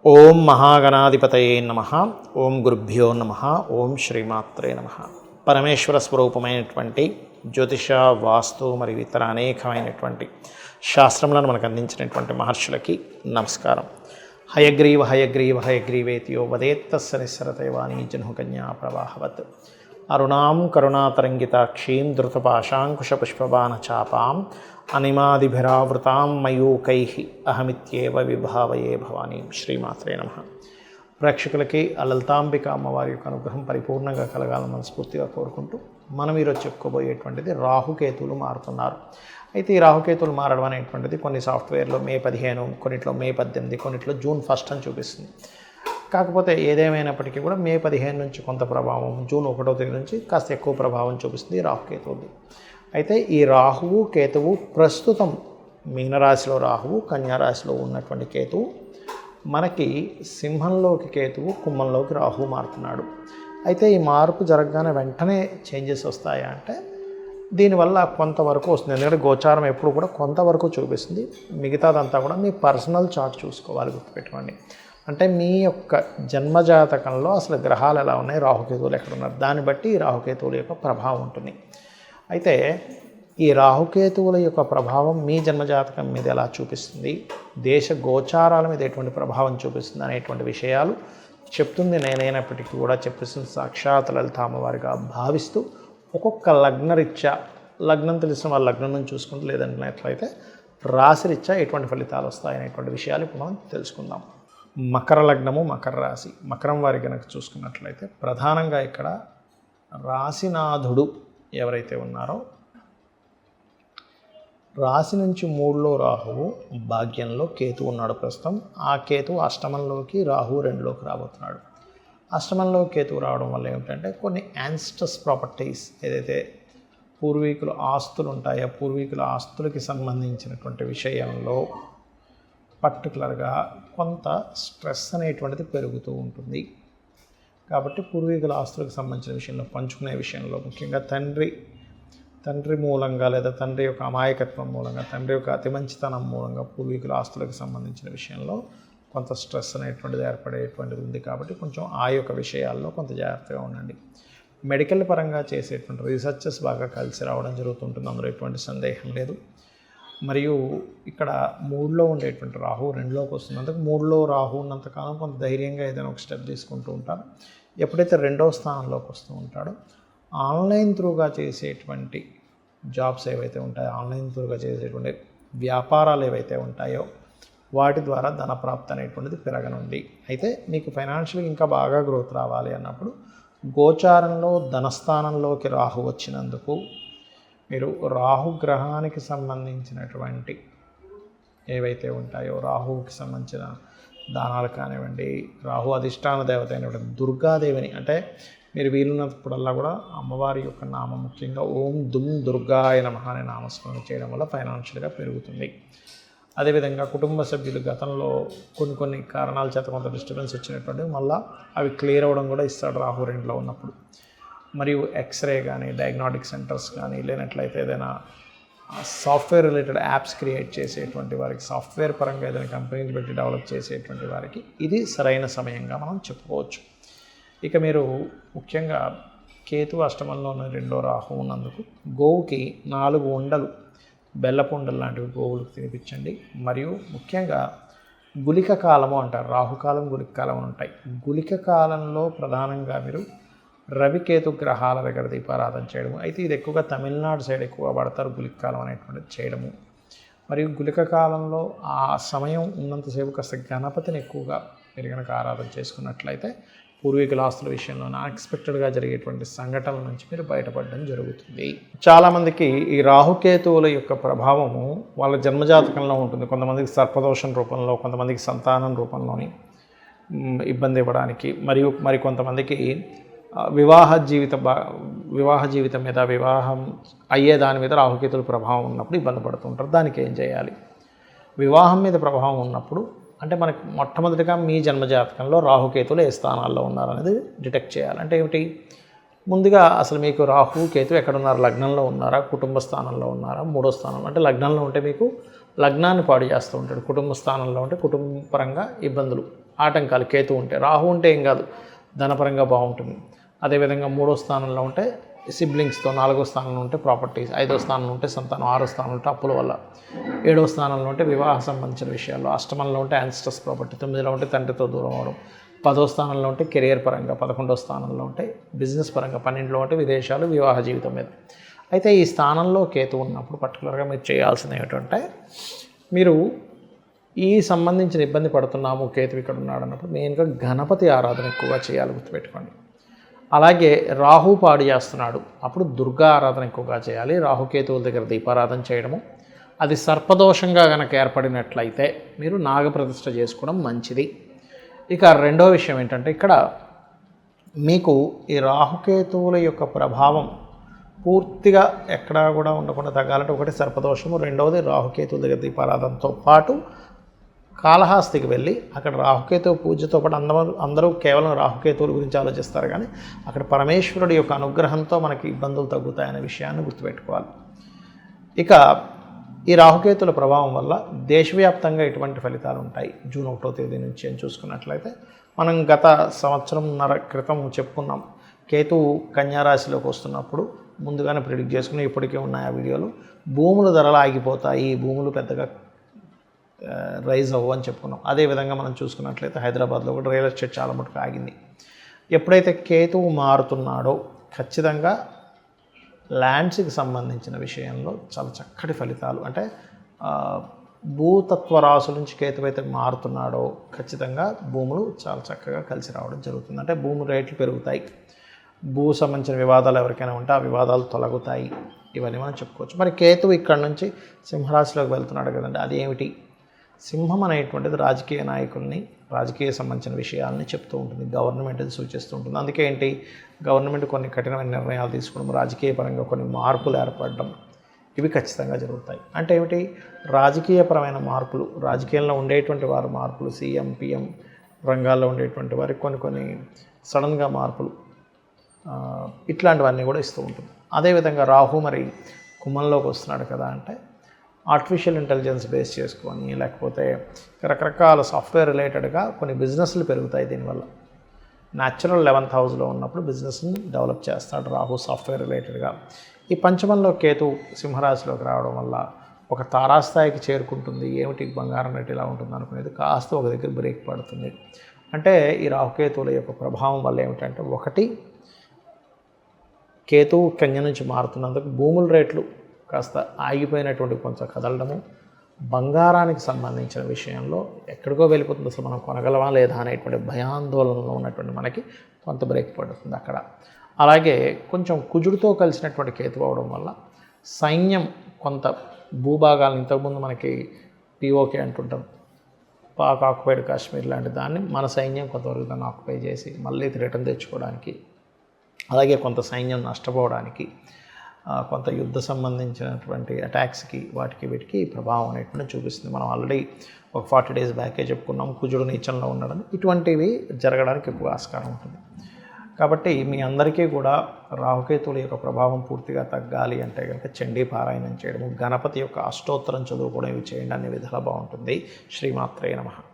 ఓం మహాగణాధిపతయే నమః. ఓం గురుభ్యో నమః. ఓం శ్రీమాత్రే నమః. పరమేశ్వర స్వరూపమైనటువంటి జ్యోతిష, వాస్తు మరియు ఇతర అనేకమైనటువంటి శాస్త్రములను మనకు అందించినటువంటి మహర్షులకి నమస్కారం. హయగ్రీవ హయగ్రీవ హయగ్రీవేతియో వదేత్తస్య నిస్సరతైవాణీ జన్హుకన్యా ప్రవాహవత్ అరుణాం కరుణాతరంగితాక్షీం ధృతపాశాంకుశపుష్పబాణచాపాం అనిమాదిభిరావృతాం మయూకైః అహమిత్యేవ విభావయే భవానీం. శ్రీమాత్రే నమః. ప్రేక్షకులకి లలితాంబిక అమ్మవారి యొక్క అనుగ్రహం పరిపూర్ణంగా కలగాలని మనస్ఫూర్తిగా కోరుకుంటూ మనం ఈరోజు చెప్పుకోబోయేటువంటిది రాహుకేతువులు మారుతున్నారు. అయితే ఈ రాహుకేతువులు మారడం అనేటువంటిది కొన్ని సాఫ్ట్వేర్లో మే 15, కొన్నిట్లో మే 18, కొన్నిట్లో జూన్ 1 అని చూపిస్తుంది. కాకపోతే ఏదేమైనప్పటికీ కూడా మే 15 నుంచి కొంత ప్రభావం, జూన్ 1వ తేదీ నుంచి కాస్త ఎక్కువ ప్రభావం చూపిస్తుంది రాహుకేతువుది. అయితే ఈ రాహువు కేతువు ప్రస్తుతం మీనరాశిలో రాహువు, కన్యారాశిలో ఉన్నటువంటి కేతువు మనకి సింహంలోకి కేతువు, కుంభంలోకి రాహువు మారుతున్నాడు. అయితే ఈ మార్పు జరగగానే వెంటనే చేంజెస్ వస్తాయా అంటే దీనివల్ల కొంతవరకు వస్తుంది. ఎందుకంటే గోచారం ఎప్పుడు కూడా కొంతవరకు చూపిస్తుంది. మిగతాదంతా కూడా మీ పర్సనల్ చార్ట్ చూసుకోవాలి, గుర్తుపెట్టుకోండి. అంటే మీ యొక్క జన్మజాతకంలో అసలు గ్రహాలు ఎలా ఉన్నాయి, రాహుకేతువులు ఎక్కడున్నారు, దాన్ని బట్టి ఈ రాహుకేతువుల యొక్క ప్రభావం ఉంటుంది. అయితే ఈ రాహుకేతువుల యొక్క ప్రభావం మీ జన్మజాతకం మీద ఎలా చూపిస్తుంది, దేశ గోచారాల మీద ఎటువంటి ప్రభావం చూపిస్తుంది అనేటువంటి విషయాలు చెప్తుంది నేనైనప్పటికీ కూడా చెప్పేస్తుంది సాక్షాత్ లలిత అమ్మవారిగా భావిస్తూ ఒక్కొక్క లగ్నరీత్యా, లగ్నం తెలిసిన వాళ్ళ లగ్నం నుంచి చూసుకుంటూ లేదన్నట్లయితే రాశిరీత్యా ఎటువంటి ఫలితాలు వస్తాయనేటువంటి విషయాలు ఇప్పుడు మనం తెలుసుకుందాం. మకర లగ్నము, మకర రాశి. మకరం వారి కనుక చూసుకున్నట్లయితే ప్రధానంగా ఇక్కడ రాశినాథుడు ఎవరైతే ఉన్నారో, రాశి నుంచి 3లో రాహువు, భాగ్యంలో కేతు ఉన్నాడు ప్రస్తుతం. ఆ కేతు అష్టమంలోకి, రాహువు 2లోకి రాబోతున్నాడు. అష్టమంలో కేతువు రావడం వల్ల ఏమిటంటే కొన్ని యాన్స్టస్ ప్రాపర్టీస్, ఏదైతే పూర్వీకుల ఆస్తులు ఉంటాయో పూర్వీకుల ఆస్తులకి సంబంధించినటువంటి విషయంలో పర్టికులర్గా కొంత స్ట్రెస్ అనేటువంటిది పెరుగుతూ ఉంటుంది. కాబట్టి పూర్వీకుల ఆస్తులకు సంబంధించిన విషయంలో, పంచుకునే విషయంలో, ముఖ్యంగా తండ్రి మూలంగా లేదా తండ్రి యొక్క అమాయకత్వం మూలంగా, తండ్రి యొక్క అతి మంచితనం మూలంగా పూర్వీకుల ఆస్తులకు సంబంధించిన విషయంలో కొంత స్ట్రెస్ అనేటువంటిది ఏర్పడేటువంటిది ఉంది. కాబట్టి కొంచెం ఆ యొక్క విషయాల్లో కొంత జాగ్రత్తగా ఉండండి. మెడికల్ పరంగా చేసేటువంటి రీసెర్చెస్ బాగా కలిసి రావడం జరుగుతుంటుంది, అందులో ఎటువంటి సందేహం లేదు. మరియు ఇక్కడ 3లో ఉండేటువంటి రాహు 2లోకి వస్తున్నందుకు, 3లో రాహు ఉన్నంతకాలం కొంత ధైర్యంగా ఏదైనా ఒక స్టెప్ తీసుకుంటూ ఉంటారు. ఎప్పుడైతే 2వ స్థానంలోకి వస్తూ ఉంటాడో ఆన్లైన్ త్రూగా చేసేటువంటి జాబ్స్ ఏవైతే ఉంటాయో, ఆన్లైన్ త్రూగా చేసేటువంటి వ్యాపారాలు ఏవైతే ఉంటాయో వాటి ద్వారా ధనప్రాప్తి అనేటువంటిది పెరగనుంది. అయితే మీకు ఫైనాన్షియల్గా ఇంకా బాగా గ్రోత్ రావాలి అన్నప్పుడు గోచారంలో ధనస్థానంలోకి రాహు వచ్చినందుకు మీరు రాహు గ్రహానికి సంబంధించినటువంటి ఏవైతే ఉంటాయో, రాహువుకి సంబంధించిన దానాలు కానివ్వండి, రాహు అధిష్టాన దేవత అయినటువంటి దుర్గాదేవిని, అంటే మీరు వీలున్నప్పుడల్లా కూడా అమ్మవారి యొక్క నామం, ముఖ్యంగా ఓం దుమ్ దుర్గాయ నమః అనే నామస్మరణ చేయడం వల్ల ఫైనాన్షియల్గా పెరుగుతుంది. అదేవిధంగా కుటుంబ సభ్యులు గతంలో కొన్ని కారణాల చేత కొంత డిస్టర్బెన్స్ వచ్చినటువంటి మళ్ళీ అవి క్లియర్ అవ్వడం కూడా ఇస్తాడు రాహు 2లో ఉన్నప్పుడు. మరియు ఎక్స్రే కానీ, డయాగ్నాటిక్ సెంటర్స్ కానీ, లేనట్లయితే ఏదైనా సాఫ్ట్వేర్ రిలేటెడ్ యాప్స్ క్రియేట్ చేసేటువంటి వారికి, సాఫ్ట్వేర్ పరంగా ఏదైనా కంపెనీలు పెట్టి డెవలప్ చేసేటువంటి వారికి ఇది సరైన సమయంగా మనం చెప్పుకోవచ్చు. ఇక మీరు ముఖ్యంగా కేతు అష్టమంలోని 2వ రాహు ఉన్నందుకు గోవుకి 4 ఉండలు, బెల్లపు ఉండలు లాంటివి గోవులకు తినిపించండి. మరియు ముఖ్యంగా గుళిక కాలము అంటారు, రాహుకాలం, గుళిక కాలం అని ఉంటాయి. గుళిక కాలంలో ప్రధానంగా మీరు రవికేతు గ్రహాల దగ్గర దీపారాధన చేయడము. అయితే ఇది ఎక్కువగా తమిళనాడు సైడ్ ఎక్కువగా పడతారు, గుళిక కాలం అనేటువంటిది చేయడము. మరియు గుళిక కాలంలో ఆ సమయం ఉన్నంతసేపు కాస్త గణపతిని ఎక్కువగా మీరు కనుక ఆరాధన చేసుకున్నట్లయితే పూర్వీకుల ఆస్తుల విషయంలో అన్ఎక్స్పెక్టెడ్గా జరిగేటువంటి సంఘటనల నుంచి మీరు బయటపడడం జరుగుతుంది. చాలామందికి ఈ రాహుకేతువుల యొక్క ప్రభావము వాళ్ళ జన్మజాతకంలో ఉంటుంది. కొంతమందికి సర్పదోషం రూపంలో, కొంతమందికి సంతానం రూపంలోని ఇబ్బంది ఇవ్వడానికి, మరియు కొంతమందికి వివాహ జీవితం మీద, వివాహం అయ్యే దాని మీద రాహుకేతుల ప్రభావం ఉన్నప్పుడు ఇబ్బంది పడుతుంటారు. దానికి ఏం చేయాలి? వివాహం మీద ప్రభావం ఉన్నప్పుడు అంటే మనకి మొట్టమొదటిగా మీ జన్మజాతకంలో రాహుకేతులు ఏ స్థానాల్లో ఉన్నారనేది డిటెక్ట్ చేయాలి. అంటే ఏమిటి? ముందుగా అసలు మీకు రాహు కేతు ఎక్కడున్నారు, లగ్నంలో ఉన్నారా, కుటుంబ స్థానంలో ఉన్నారా, 3వ స్థానంలో. అంటే లగ్నంలో ఉంటే మీకు లగ్నాన్ని పాడు చేస్తూ ఉంటాడు, కుటుంబ స్థానంలో ఉంటే కుటుంబ పరంగా ఇబ్బందులు ఆటంకాలు కేతు ఉంటే. రాహు ఉంటే ఏం కాదు, ధనపరంగా బాగుంటుంది. అదేవిధంగా 3వ స్థానంలో ఉంటే సిబ్లింగ్స్తో, 4వ స్థానంలో ఉంటే ప్రాపర్టీస్, 5వ స్థానంలో ఉంటే సంతానం, 6వ స్థానంలో ఉంటే అప్పుల వల్ల, 7వ స్థానంలో ఉంటే వివాహ సంబంధించిన విషయాల్లో, అష్టమంలో ఉంటే యాన్స్టస్ ప్రాపర్టీ, 9లో ఉంటే తండ్రితో దూరం అవడం, 10వ స్థానంలో ఉంటే కెరియర్ పరంగా, 11వ స్థానంలో ఉంటే బిజినెస్ పరంగా, 12లో ఉంటే విదేశాలు, వివాహ జీవితం మీద. అయితే ఈ స్థానంలో కేతు ఉన్నప్పుడు పర్టికులర్గా మీరు చేయాల్సింది ఏమిటంటే, మీరు ఈ సంబంధించిన ఇబ్బంది పడుతున్నాము కేతు ఇక్కడ ఉన్నాడు అన్నప్పుడు మెయిన్గా గణపతి ఆరాధన ఎక్కువగా చేయాలి, గుర్తుపెట్టుకోండి. అలాగే రాహు పాడు చేస్తున్నాడు, అప్పుడు దుర్గా ఆరాధన ఎక్కువగా చేయాలి. రాహుకేతువుల దగ్గర దీపారాధన చేయడము, అది సర్పదోషంగా కనుక ఏర్పడినట్లయితే మీరు నాగప్రతిష్ఠ చేసుకోవడం మంచిది. ఇక రెండో విషయం ఏంటంటే, ఇక్కడ మీకు ఈ రాహుకేతువుల యొక్క ప్రభావం పూర్తిగా ఎక్కడా కూడా ఉండకుండా తగ్గాలంటే ఒకటి సర్పదోషము, రెండవది రాహుకేతువుల దగ్గర దీపారాధనతో పాటు కాళహస్తికి వెళ్ళి అక్కడ రాహుకేతువు పూజతో పాటు అందరూ కేవలం రాహుకేతువుల గురించి ఆలోచిస్తారు, కానీ అక్కడ పరమేశ్వరుడి యొక్క అనుగ్రహంతో మనకి ఇబ్బందులు తగ్గుతాయనే విషయాన్ని గుర్తుపెట్టుకోవాలి. ఇక ఈ రాహుకేతుల ప్రభావం వల్ల దేశవ్యాప్తంగా ఎటువంటి ఫలితాలు ఉంటాయి జూన్ 1వ తేదీ నుంచి అని చూసుకున్నట్లయితే, మనం గత సంవత్సరంన్నర క్రితం చెప్పుకున్నాం, కేతువు కన్యారాశిలోకి వస్తున్నప్పుడు ముందుగానే ప్రిడిక్ట్ చేసుకుని ఇప్పటికే ఉన్నాయి ఆ వీడియోలు. భూముల ధరలు ఆగిపోతాయి, భూములు పెద్దగా రైజ్ అవ్వు అని చెప్పుకున్నాం. అదేవిధంగా మనం చూసుకున్నట్లయితే హైదరాబాద్లో కూడా రియల్ ఎస్టేట్ చాలా మటుకు ఆగింది. ఎప్పుడైతే కేతువు మారుతున్నాడో ఖచ్చితంగా ల్యాండ్స్కి సంబంధించిన విషయంలో చాలా చక్కటి ఫలితాలు, అంటే భూతత్వ రాశుల నుంచి కేతువు అయితే మారుతున్నాడో ఖచ్చితంగా భూములు చాలా చక్కగా కలిసి రావడం జరుగుతుంది. అంటే భూమి రేట్లు పెరుగుతాయి, భూ సంబంధించిన వివాదాలు ఎవరికైనా ఉంటే ఆ వివాదాలు తొలగుతాయి, ఇవన్నీ మనం చెప్పుకోవచ్చు. మరి కేతువు ఇక్కడ నుంచి సింహరాశిలోకి వెళ్తున్నాడు కదండి, అది ఏమిటి? సింహం అనేటువంటిది రాజకీయ నాయకుల్ని, రాజకీయ సంబంధించిన విషయాలని చెప్తూ ఉంటుంది, గవర్నమెంట్ని సూచిస్తూ ఉంటుంది. అందుకే ఏంటి, గవర్నమెంట్ కొన్ని కఠినమైన నిర్ణయాలు తీసుకోవడం, రాజకీయ పరంగా కొన్ని మార్పులు ఏర్పడడం, ఇవి ఖచ్చితంగా జరుగుతాయి. అంటే ఏమిటి, రాజకీయపరమైన మార్పులు, రాజకీయంలో ఉండేటువంటి వారి మార్పులు, సీఎం పిఎం రంగాల్లో ఉండేటువంటి వారికి కొన్ని సడన్గా మార్పులు, ఇట్లాంటివన్నీ కూడా ఇస్తూ ఉంటుంది. అదేవిధంగా రాహు మరి కుంభంలోకి వస్తున్నాడు కదా, అంటే ఆర్టిఫిషియల్ ఇంటెలిజెన్స్ బేస్ చేసుకొని, లేకపోతే రకరకాల సాఫ్ట్వేర్ రిలేటెడ్గా కొన్ని బిజినెస్లు పెరుగుతాయి దీనివల్ల. న్యాచురల్ 11th హౌస్లో ఉన్నప్పుడు బిజినెస్ని డెవలప్ చేస్తాడు రాహు సాఫ్ట్వేర్ రిలేటెడ్గా. ఈ పంచమంలో కేతు సింహరాశిలోకి రావడం వల్ల ఒక తారాస్థాయికి చేరుకుంటుంది. ఏమిటి బంగారం రేటు ఇలా ఉంటుంది అనుకునేది కాస్త ఒక దగ్గర బ్రేక్ పడుతుంది. అంటే ఈ రాహుకేతువుల యొక్క ప్రభావం వల్ల ఏమిటంటే, ఒకటి కేతువు కన్య నుంచి మారుతున్నందుకు భూముల రేట్లు కాస్త ఆగిపోయినటువంటి కొంచెం కదలడము, బంగారానికి సంబంధించిన విషయంలో ఎక్కడికో వెళ్ళిపోతుంది, అసలు మనం కొనగలమా లేదా అనేటువంటి భయాందోళనలో ఉన్నటువంటి మనకి కొంత బ్రేక్ పడుతుంది అక్కడ. అలాగే కొంచెం కుజుడితో కలిసినటువంటి కేతు అవడం వల్ల సైన్యం కొంత భూభాగాలను, ఇంతకుముందు మనకి పిఓకే అంటుంటాం, పాక్ ఆక్యుపైడ్ కాశ్మీర్ లాంటి దాన్ని మన సైన్యం కొంతవరకు దాన్ని ఆక్యుపై చేసి మళ్ళీ రిటర్న్ తెచ్చుకోవడానికి, అలాగే కొంత సైన్యం నష్టపోవడానికి, కొంత యుద్ధ సంబంధించినటువంటి అటాక్స్కి వాటికి వీటికి ప్రభావం అనేటువంటి చూపిస్తుంది. మనం ఆల్రెడీ ఒక 40 days బ్యాకే చెప్పుకున్నాం కుజుడు నీచంలో ఉండడం, ఇటువంటివి జరగడానికి ఎక్కువ ఆస్కారం ఉంటుంది. కాబట్టి మీ అందరికీ కూడా రాహుకేతువుల యొక్క ప్రభావం పూర్తిగా తగ్గాలి అంటే కనుక చండీ పారాయణం చేయడము, గణపతి యొక్క అష్టోత్తరం చదువుకోవడం, ఇవి చేయండి, అన్ని విధాలా బాగుంటుంది. శ్రీమాత్రే నమః.